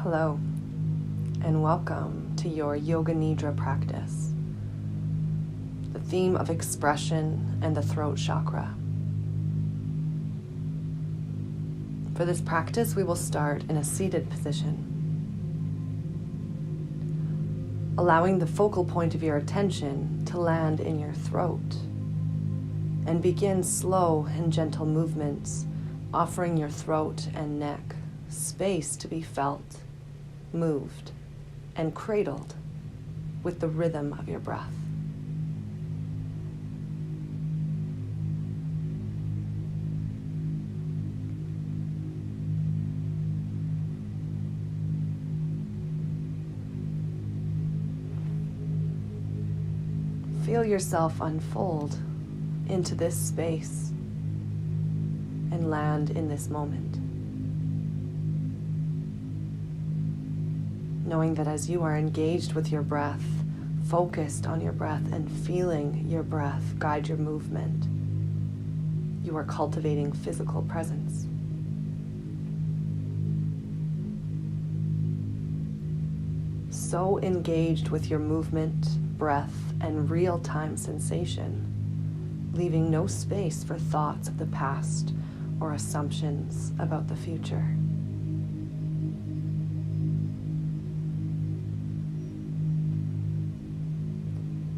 Hello, and welcome to your Yoga Nidra practice, the theme of expression and the throat chakra. For this practice, we will start in a seated position, allowing the focal point of your attention to land in your throat, and begin slow and gentle movements, offering your throat and neck space to be felt, moved, and cradled with the rhythm of your breath. Feel yourself unfold into this space and land in this moment, knowing that as you are engaged with your breath, focused on your breath and feeling your breath guide your movement, you are cultivating physical presence. So engaged with your movement, breath, and real-time sensation, leaving no space for thoughts of the past or assumptions about the future.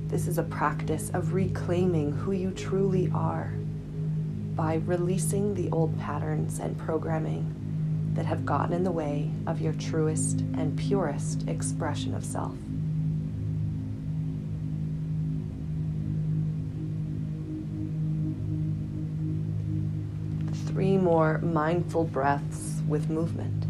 This is a practice of reclaiming who you truly are by releasing the old patterns and programming that have gotten in the way of your truest and purest expression of self. Three more mindful breaths with movement.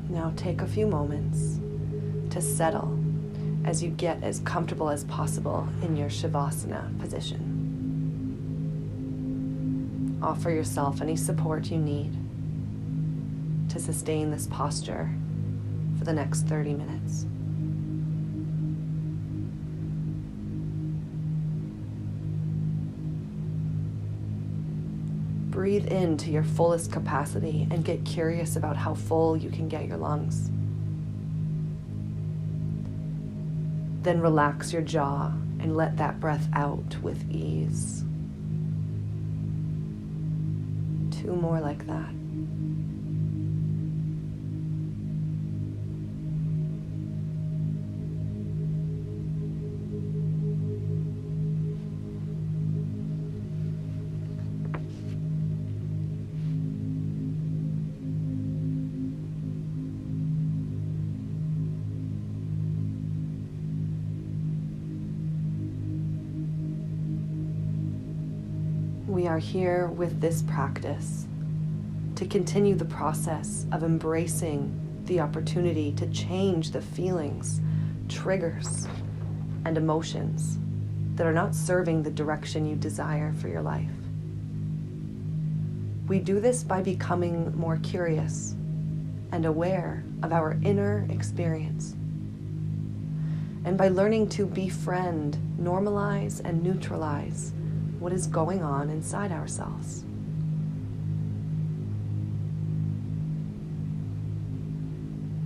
Now take a few moments to settle as you get as comfortable as possible in your Shavasana position. Offer yourself any support you need to sustain this posture for the next 30 minutes. Breathe into your fullest capacity and get curious about how full you can get your lungs. Then relax your jaw and let that breath out with ease. 2 more like that. We are here with this practice to continue the process of embracing the opportunity to change the feelings, triggers, and emotions that are not serving the direction you desire for your life. We do this by becoming more curious and aware of our inner experience, and by learning to befriend, normalize, and neutralize what is going on inside ourselves.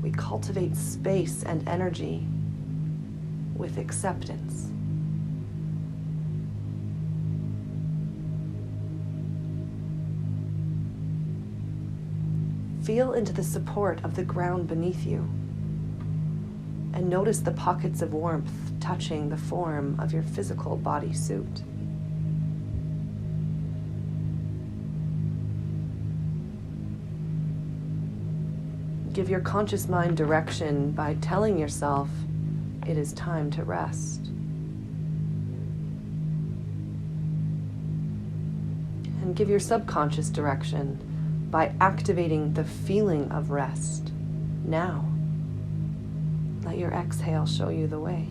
We cultivate space and energy with acceptance. Feel into the support of the ground beneath you and notice the pockets of warmth touching the form of your physical bodysuit. Give your conscious mind direction by telling yourself it is time to rest. And give your subconscious direction by activating the feeling of rest now. Let your exhale show you the way.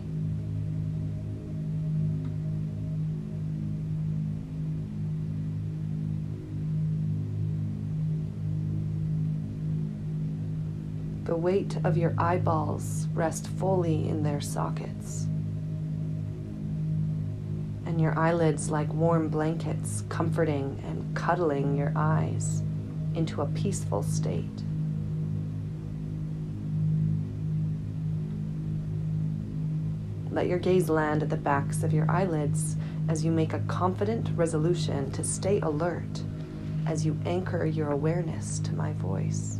The weight of your eyeballs rest fully in their sockets, and your eyelids like warm blankets comforting and cuddling your eyes into a peaceful state. Let your gaze land at the backs of your eyelids as you make a confident resolution to stay alert as you anchor your awareness to my voice.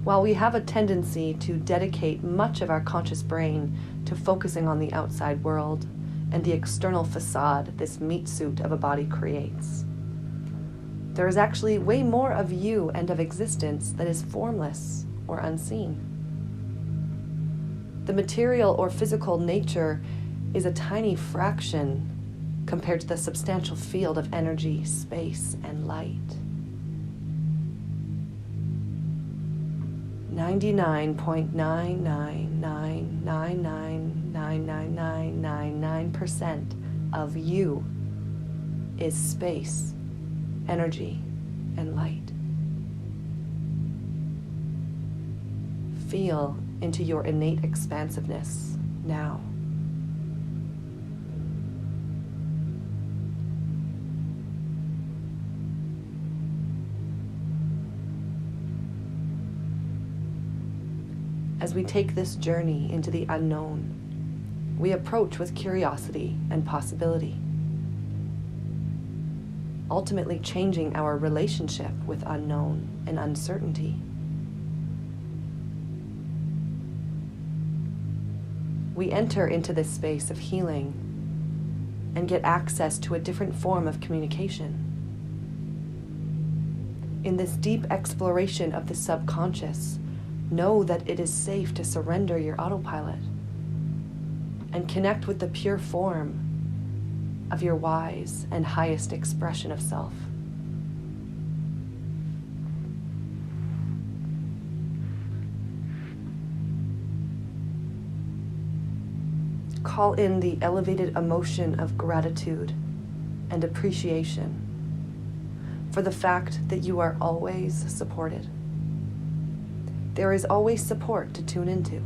While we have a tendency to dedicate much of our conscious brain to focusing on the outside world and the external facade this meat suit of a body creates, there is actually way more of you and of existence that is formless or unseen. The material or physical nature is a tiny fraction compared to the substantial field of energy, space, and light. 99.999999999% of you is space, energy, and light. Feel into your innate expansiveness now. As we take this journey into the unknown, we approach with curiosity and possibility, ultimately changing our relationship with unknown and uncertainty. We enter into this space of healing and get access to a different form of communication. In this deep exploration of the subconscious, know that it is safe to surrender your autopilot and connect with the pure form of your wise and highest expression of self. Call in the elevated emotion of gratitude and appreciation for the fact that you are always supported. There is always support to tune into.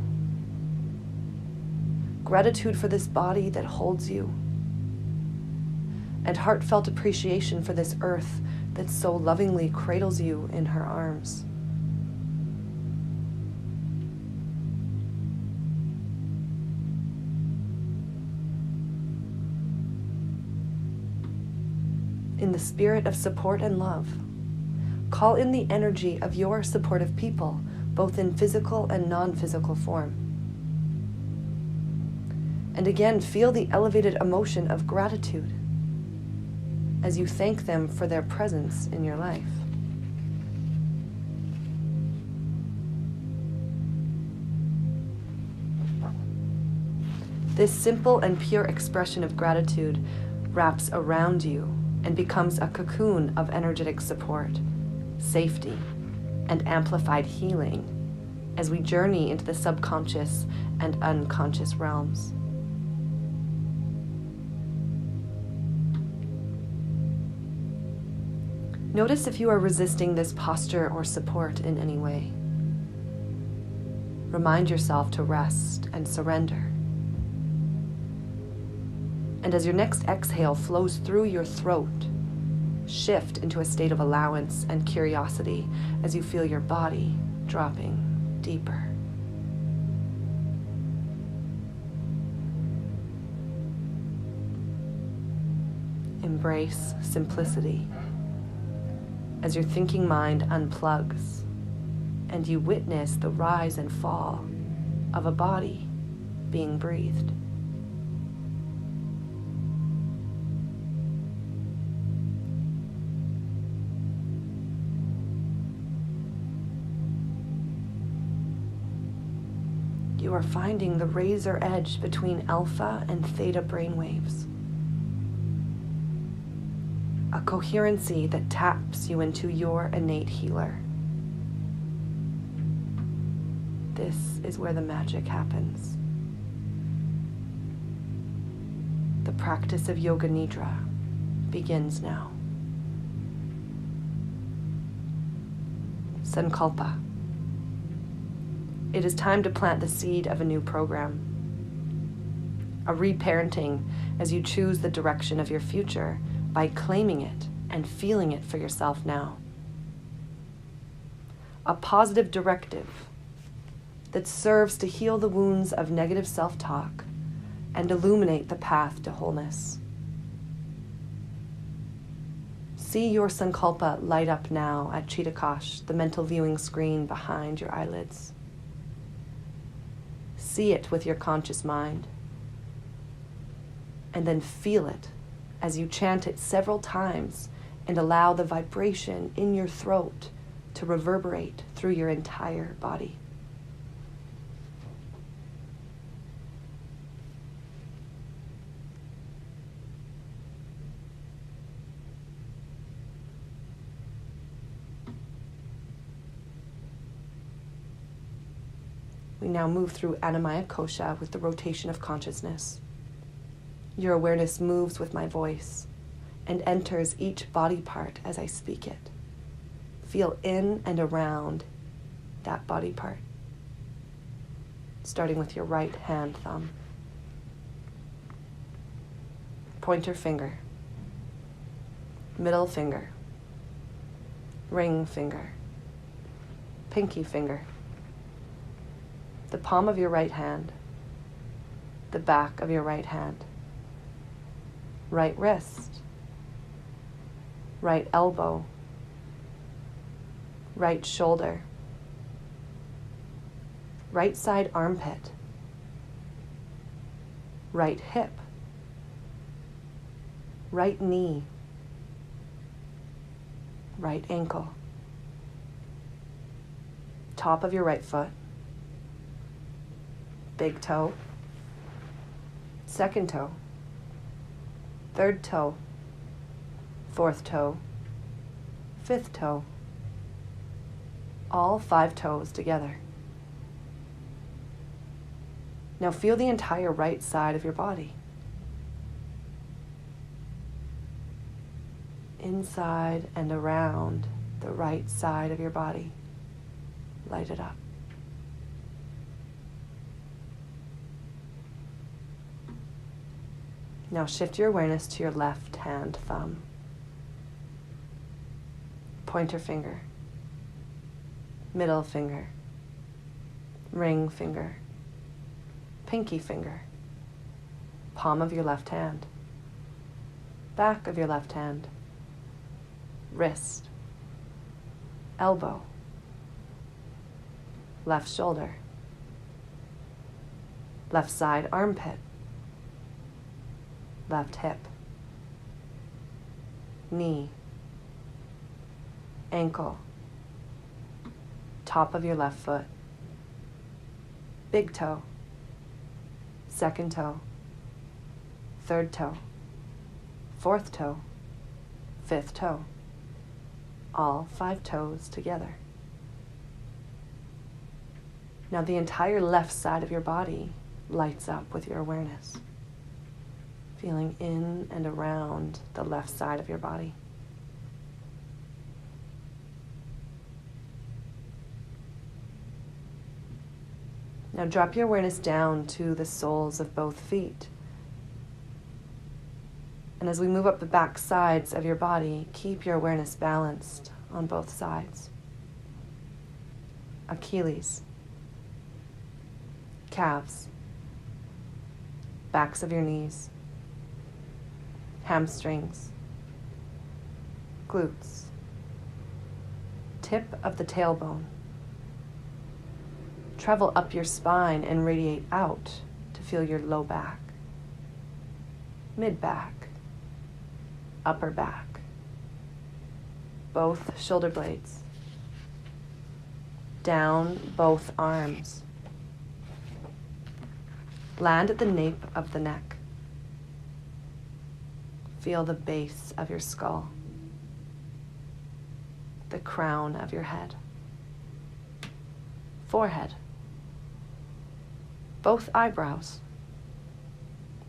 Gratitude for this body that holds you, and heartfelt appreciation for this earth that so lovingly cradles you in her arms. In the spirit of support and love, call in the energy of your supportive people, both in physical and non-physical form. And again, feel the elevated emotion of gratitude as you thank them for their presence in your life. This simple and pure expression of gratitude wraps around you and becomes a cocoon of energetic support, safety, and amplified healing as we journey into the subconscious and unconscious realms. Notice if you are resisting this posture or support in any way. Remind yourself to rest and surrender. And as your next exhale flows through your throat, shift into a state of allowance and curiosity as you feel your body dropping deeper. Embrace simplicity as your thinking mind unplugs and you witness the rise and fall of a body being breathed. You are finding the razor edge between alpha and theta brainwaves. A coherency that taps you into your innate healer. This is where the magic happens. The practice of Yoga Nidra begins now. Sankalpa. It is time to plant the seed of a new program. A reparenting as you choose the direction of your future by claiming it and feeling it for yourself now. A positive directive that serves to heal the wounds of negative self-talk and illuminate the path to wholeness. See your Sankalpa light up now at Chittakash, the mental viewing screen behind your eyelids. See it with your conscious mind, and then feel it as you chant it several times and allow the vibration in your throat to reverberate through your entire body. We now move through Annamaya Kosha with the rotation of consciousness. Your awareness moves with my voice and enters each body part as I speak it. Feel in and around that body part, starting with your right hand thumb, pointer finger, middle finger, ring finger, pinky finger, the palm of your right hand, the back of your right hand, right wrist, right elbow, right shoulder, right side armpit, right hip, right knee, right ankle, top of your right foot, big toe, second toe, third toe, fourth toe, fifth toe, all 5 toes together. Now feel the entire right side of your body. Inside and around the right side of your body. Light it up. Now shift your awareness to your left hand thumb, pointer finger, middle finger, ring finger, pinky finger, palm of your left hand, back of your left hand, wrist, elbow, left shoulder, left side armpit, left hip, knee, ankle, top of your left foot, big toe, second toe, third toe, fourth toe, fifth toe, all 5 toes together. Now the entire left side of your body lights up with your awareness, feeling in and around the left side of your body. Now drop your awareness down to the soles of both feet. And as we move up the back sides of your body, keep your awareness balanced on both sides. Achilles, calves, backs of your knees, hamstrings, glutes, tip of the tailbone. Travel up your spine and radiate out to feel your low back, mid back, upper back, both shoulder blades, down both arms. Land at the nape of the neck. Feel the base of your skull, the crown of your head, forehead, both eyebrows,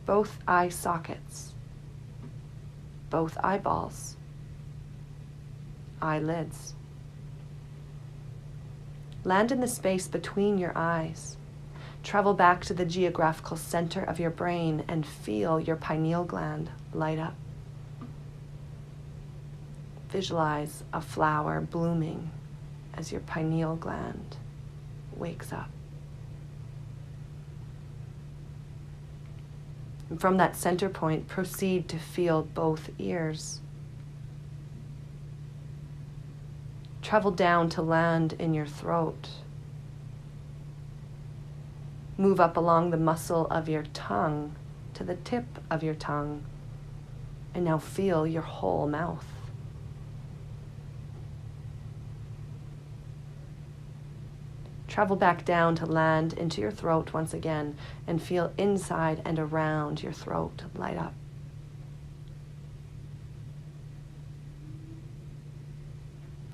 both eye sockets, both eyeballs, eyelids, Land in the space between your eyes. Travel back to the geographical center of your brain and feel your pineal gland light up. Visualize a flower blooming as your pineal gland wakes up. And from that center point, proceed to feel both ears. Travel down to land in your throat. Move up along the muscle of your tongue to the tip of your tongue. And now feel your whole mouth. Travel back down to land into your throat once again and feel inside and around your throat light up.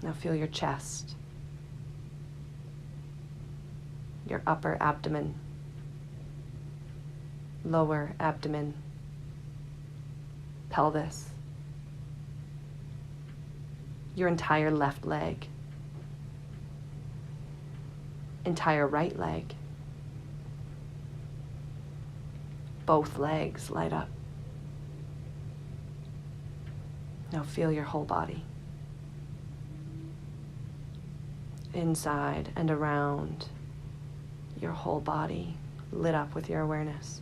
Now feel your chest, your upper abdomen, lower abdomen, pelvis, your entire left leg, entire right leg. Both legs light up. Now feel your whole body. Inside and around your whole body lit up with your awareness.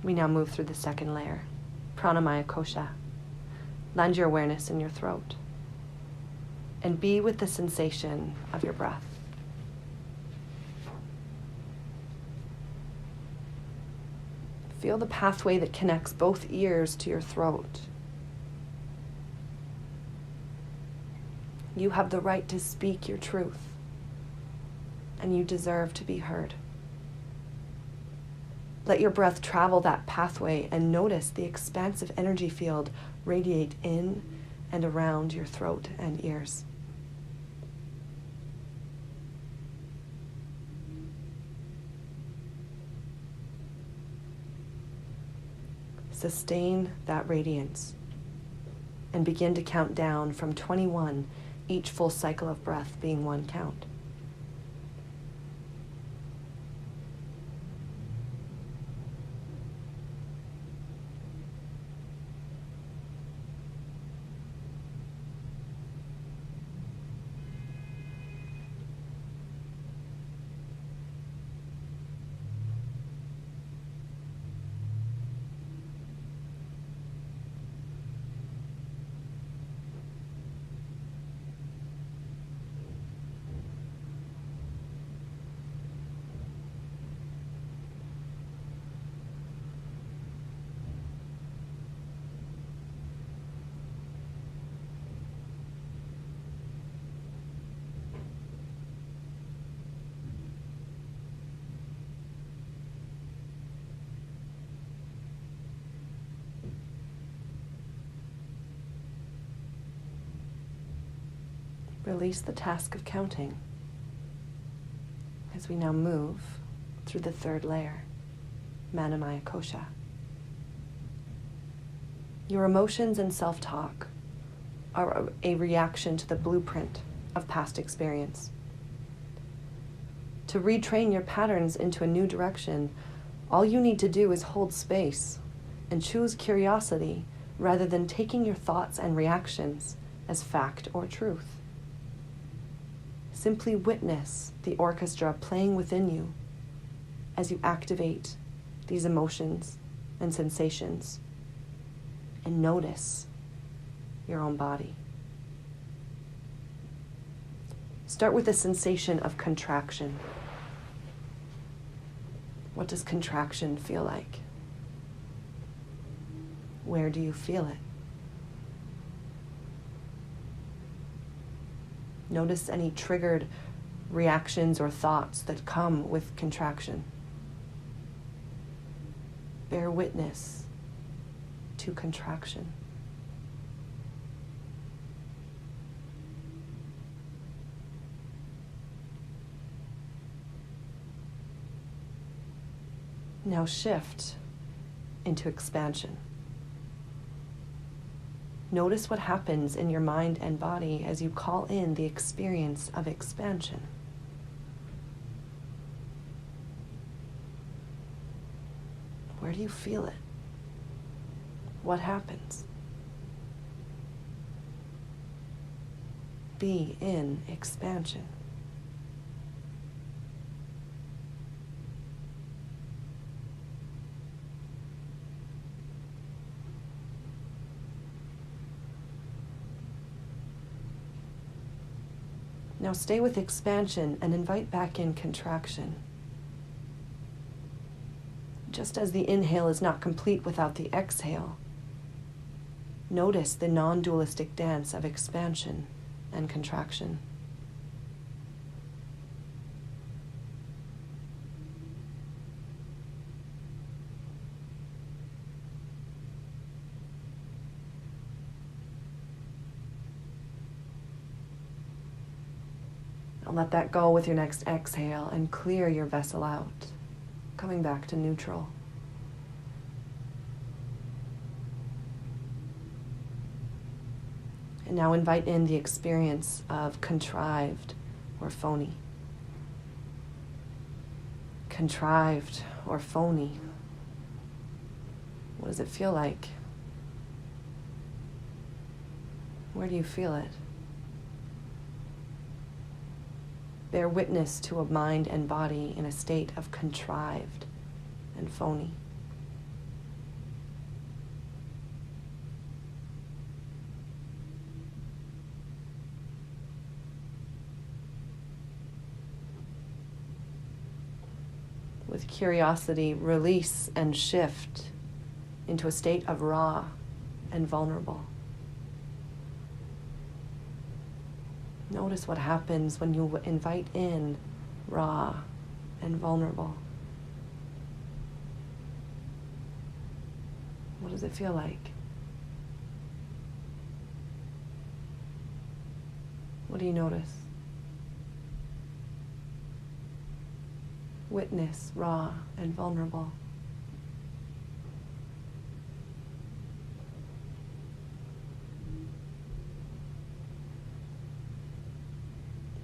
We now move through the second layer. Pranamaya kosha. Land your awareness in your throat and be with the sensation of your breath. Feel the pathway that connects both ears to your throat. You have the right to speak your truth, and you deserve to be heard. Let your breath travel that pathway and notice the expansive energy field radiate in and around your throat and ears. Sustain that radiance and begin to count down from 21, each full cycle of breath being one count. Release the task of counting as we now move through the third layer, Manamaya Kosha. Your emotions and self-talk are a reaction to the blueprint of past experience. To retrain your patterns into a new direction, all you need to do is hold space and choose curiosity rather than taking your thoughts and reactions as fact or truth. Simply witness the orchestra playing within you as you activate these emotions and sensations, and notice your own body. Start with the sensation of contraction. What does contraction feel like? Where do you feel it? Notice any triggered reactions or thoughts that come with contraction. Bear witness to contraction. Now shift into expansion. Notice what happens in your mind and body as you call in the experience of expansion. Where do you feel it? What happens? Be in expansion. Now stay with expansion and invite back in contraction. Just as the inhale is not complete without the exhale, notice the non-dualistic dance of expansion and contraction. And let that go with your next exhale and clear your vessel out, coming back to neutral. And now invite in the experience of contrived or phony. Contrived or phony. What does it feel like? Where do you feel it? Bear witness to a mind and body in a state of contrived and phony. With curiosity, release and shift into a state of raw and vulnerable. Notice what happens when you invite in raw and vulnerable. What does it feel like? What do you notice? Witness raw and vulnerable.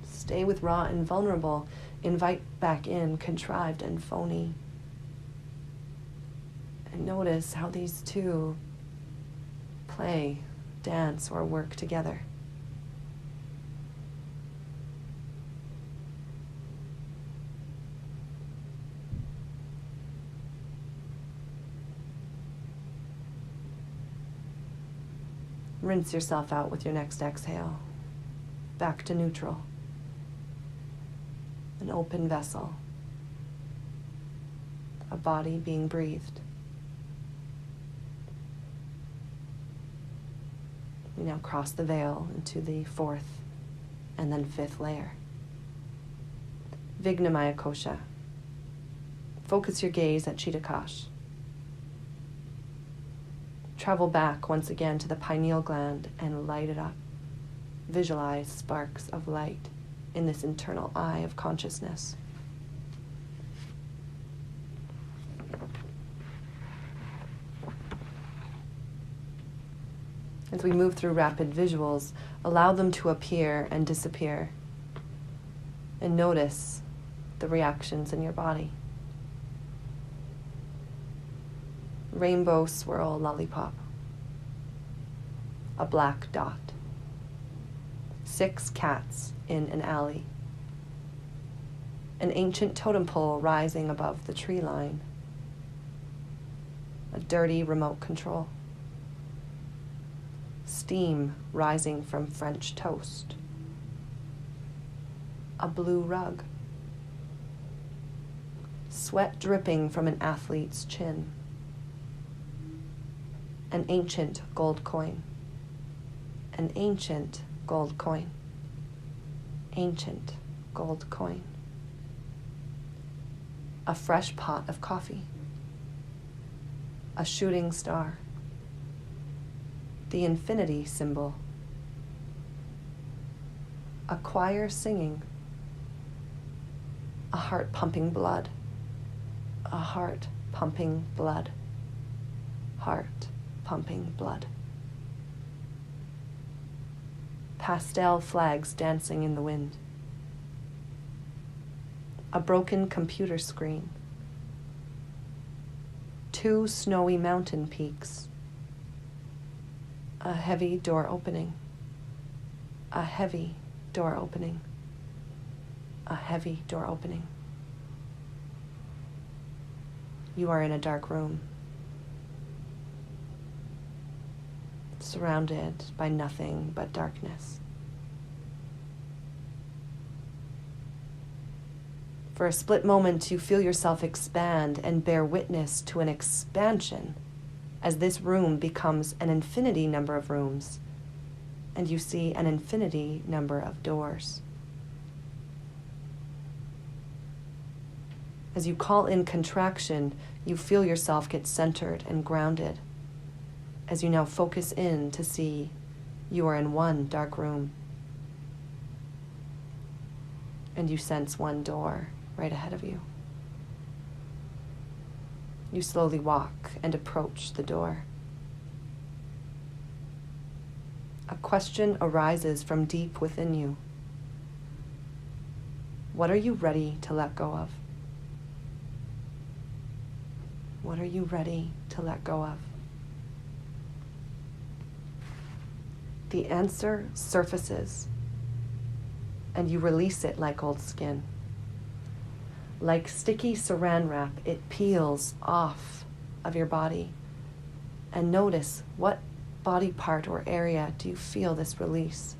Stay with raw and vulnerable. Invite back in contrived and phony. And notice how these two play, dance, or work together. Rinse yourself out with your next exhale. Back to neutral. An open vessel. A body being breathed. We now cross the veil into the fourth and then fifth layer. Vignamaya Kosha. Focus your gaze at Chittakash. Travel back once again to the pineal gland and light it up. Visualize sparks of light in this internal eye of consciousness. As we move through rapid visuals, allow them to appear and disappear. And notice the reactions in your body. Rainbow swirl lollipop. A black dot. 6 cats in an alley. An ancient totem pole rising above the tree line. A dirty remote control. Steam rising from French toast. A blue rug. Sweat dripping from an athlete's chin. An ancient gold coin. An ancient gold coin. Ancient gold coin. A fresh pot of coffee. A shooting star. The infinity symbol. A choir singing. A heart pumping blood. A heart pumping blood. heart pumping blood. Pastel flags dancing in the wind. A broken computer screen. 2 snowy mountain peaks. A heavy door opening. A heavy door opening. A heavy door opening. You are in a dark room, surrounded by nothing but darkness. For a split moment, you feel yourself expand and bear witness to an expansion as this room becomes an infinity number of rooms, and you see an infinity number of doors. As you call in contraction, you feel yourself get centered and grounded as you now focus in to see you are in one dark room, and you sense one door right ahead of you. You slowly walk and approach the door. A question arises from deep within you. What are you ready to let go of? What are you ready to let go of? The answer surfaces, and you release it like old skin. Like sticky saran wrap, it peels off of your body. And notice, what body part or area do you feel this release?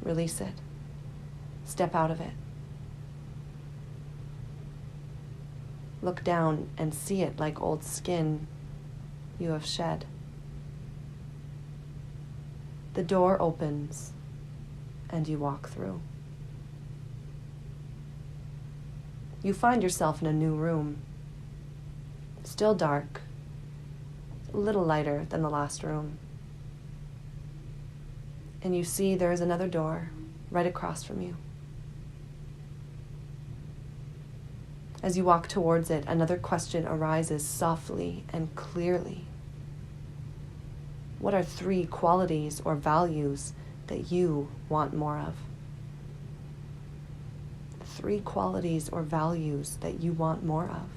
Release it. Step out of it. Look down and see it like old skin you have shed. The door opens and you walk through. You find yourself in a new room, still dark, a little lighter than the last room. And you see there is another door right across from you. As you walk towards it, another question arises softly and clearly. What are 3 qualities or values that you want more of? 3 qualities or values that you want more of.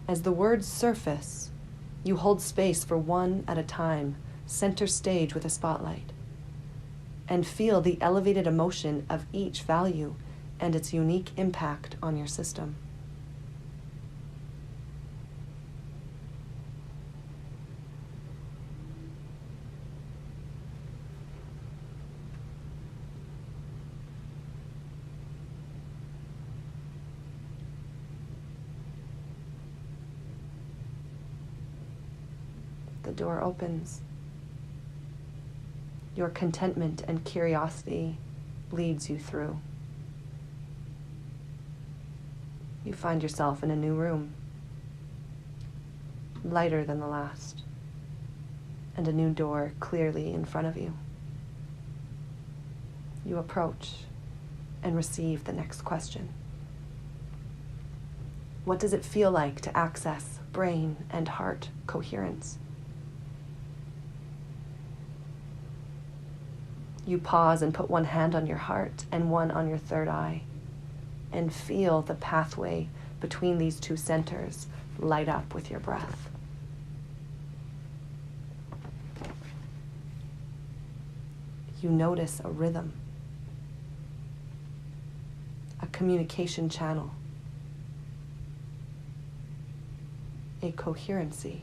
As the words surface, you hold space for one at a time, center stage with a spotlight, and feel the elevated emotion of each value and its unique impact on your system. The door opens. Your contentment and curiosity leads you through. You find yourself in a new room, lighter than the last, and a new door clearly in front of you. You approach and receive the next question. What does it feel like to access brain and heart coherence? You pause and put one hand on your heart and one on your third eye, and feel the pathway between these 2 centers light up with your breath. You notice a rhythm, a communication channel, a coherency.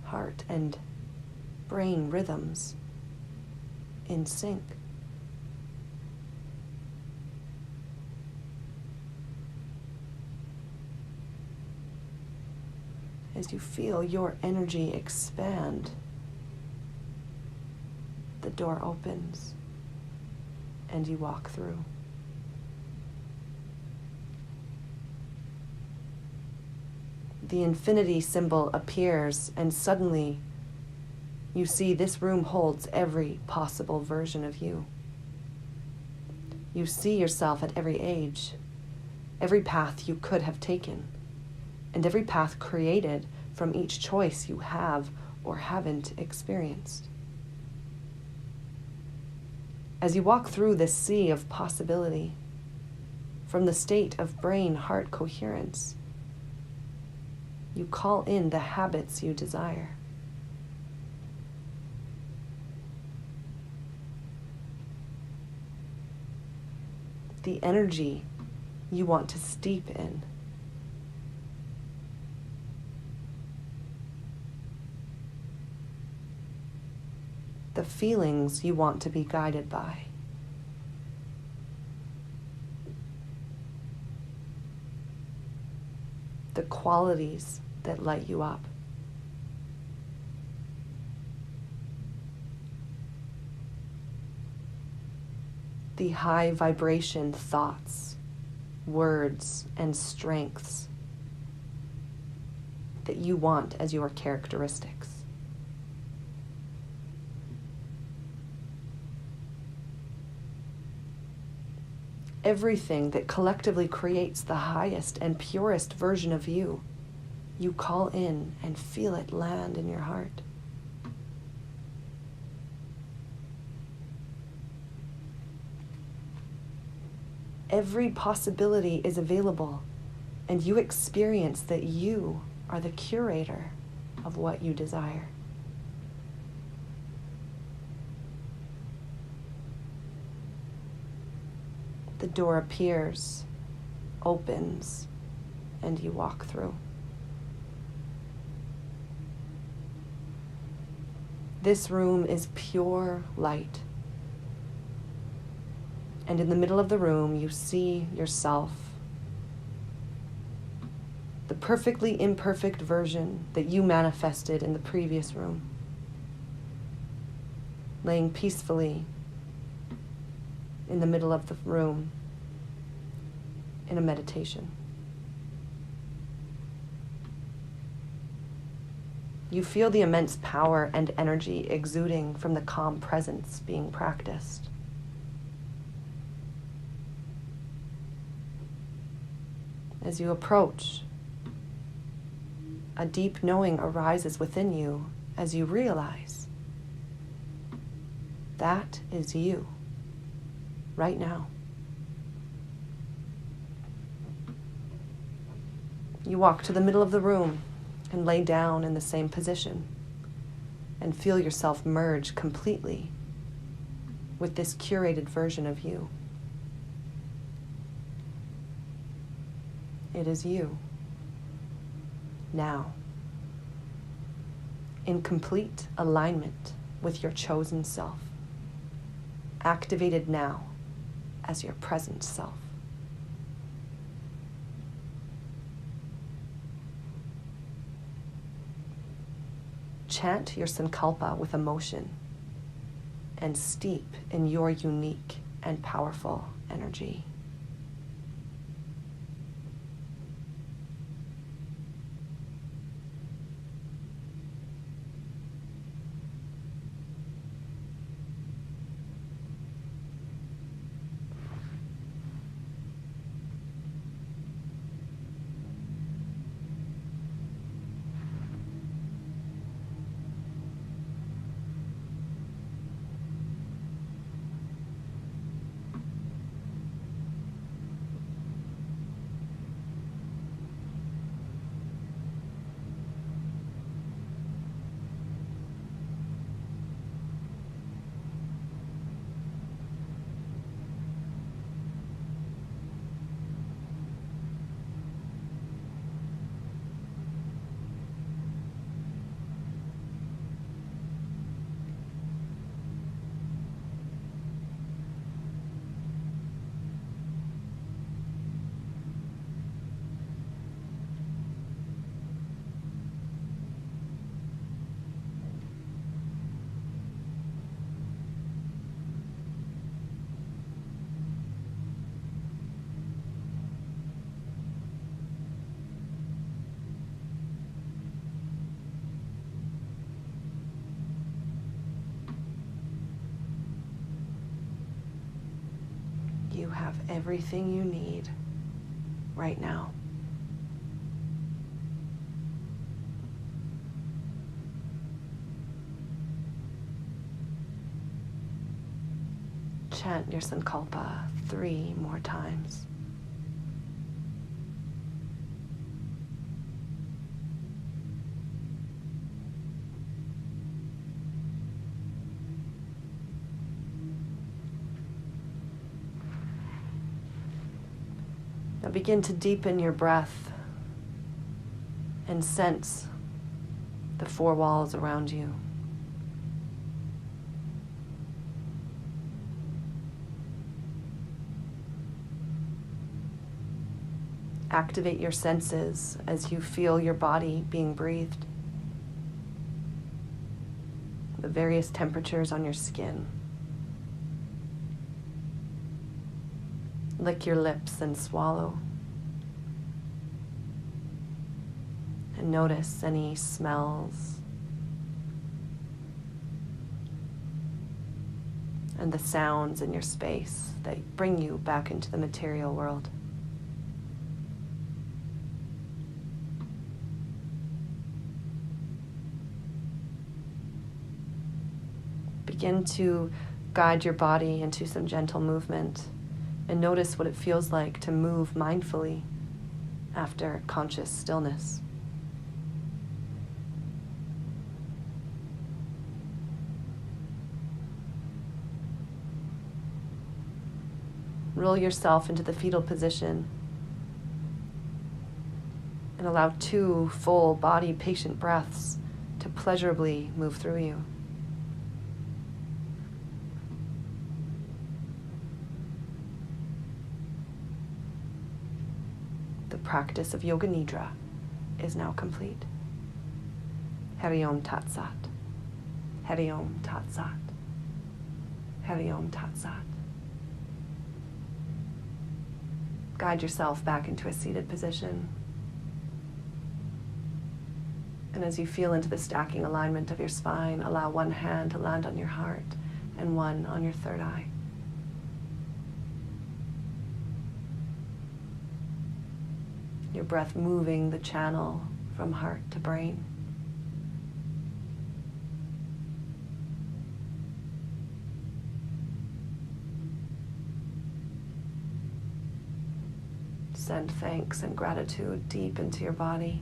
Heart and brain rhythms in sync. As you feel your energy expand, the door opens and you walk through. The infinity symbol appears, and suddenly you see this room holds every possible version of you. You see yourself at every age, every path you could have taken, and every path created from each choice you have or haven't experienced. As you walk through this sea of possibility, from the state of brain-heart coherence, you call in the habits you desire. The energy you want to steep in. The feelings you want to be guided by. The qualities that light you up. The high vibration thoughts, words, and strengths that you want as your characteristics. Everything that collectively creates the highest and purest version of you, you call in and feel it land in your heart. Every possibility is available, and you experience that you are the curator of what you desire. The door appears, opens, and you walk through. This room is pure light. And in the middle of the room, you see yourself, the perfectly imperfect version that you manifested in the previous room, laying peacefully in the middle of the room in a meditation. You feel the immense power and energy exuding from the calm presence being practiced. As you approach, a deep knowing arises within you as you realize that is you right now. You walk to the middle of the room and lay down in the same position and feel yourself merge completely with this curated version of you. It is you, now, in complete alignment with your chosen self, activated now as your present self. Chant your sankalpa with emotion and steep in your unique and powerful energy. have everything you need right now. Chant your sankalpa 3 more times. Now begin to deepen your breath and sense the 4 walls around you. Activate your senses as you feel your body being breathed. The various temperatures on your skin. Lick your lips and swallow. And notice any smells and the sounds in your space that bring you back into the material world. Begin to guide your body into some gentle movement and notice what it feels like to move mindfully after conscious stillness. Roll yourself into the fetal position and allow 2 full body patient breaths to pleasurably move through you. The practice of Yoga Nidra is now complete. Hari Om Tat Sat. Hari Om Tat Sat. Hari Om Tat Sat. Guide yourself back into a seated position. And as you feel into the stacking alignment of your spine, allow one hand to land on your heart and one on your third eye. Your breath moving the channel from heart to brain. Send thanks and gratitude deep into your body,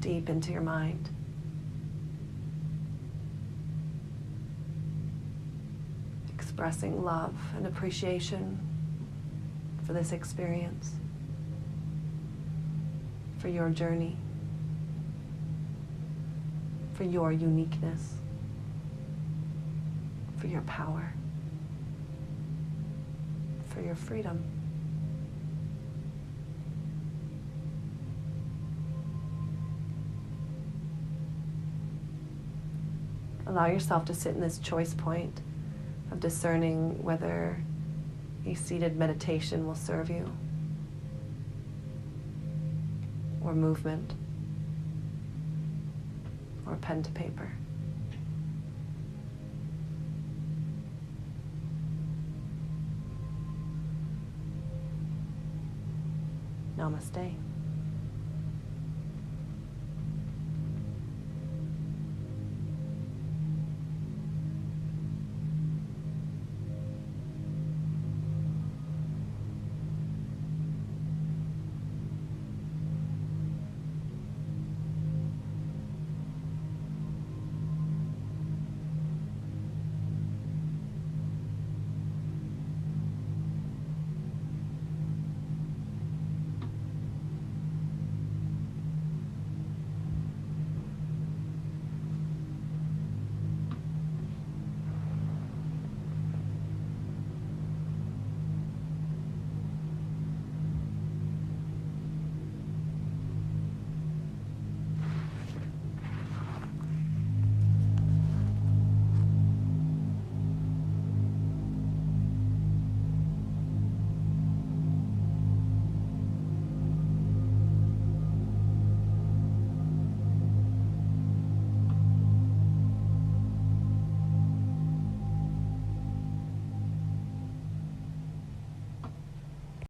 deep into your mind. Expressing love and appreciation for this experience, for your journey, for your uniqueness, for your power, for your freedom. Allow yourself to sit in this choice point of discerning whether a seated meditation will serve you, or movement, or pen to paper. Namaste.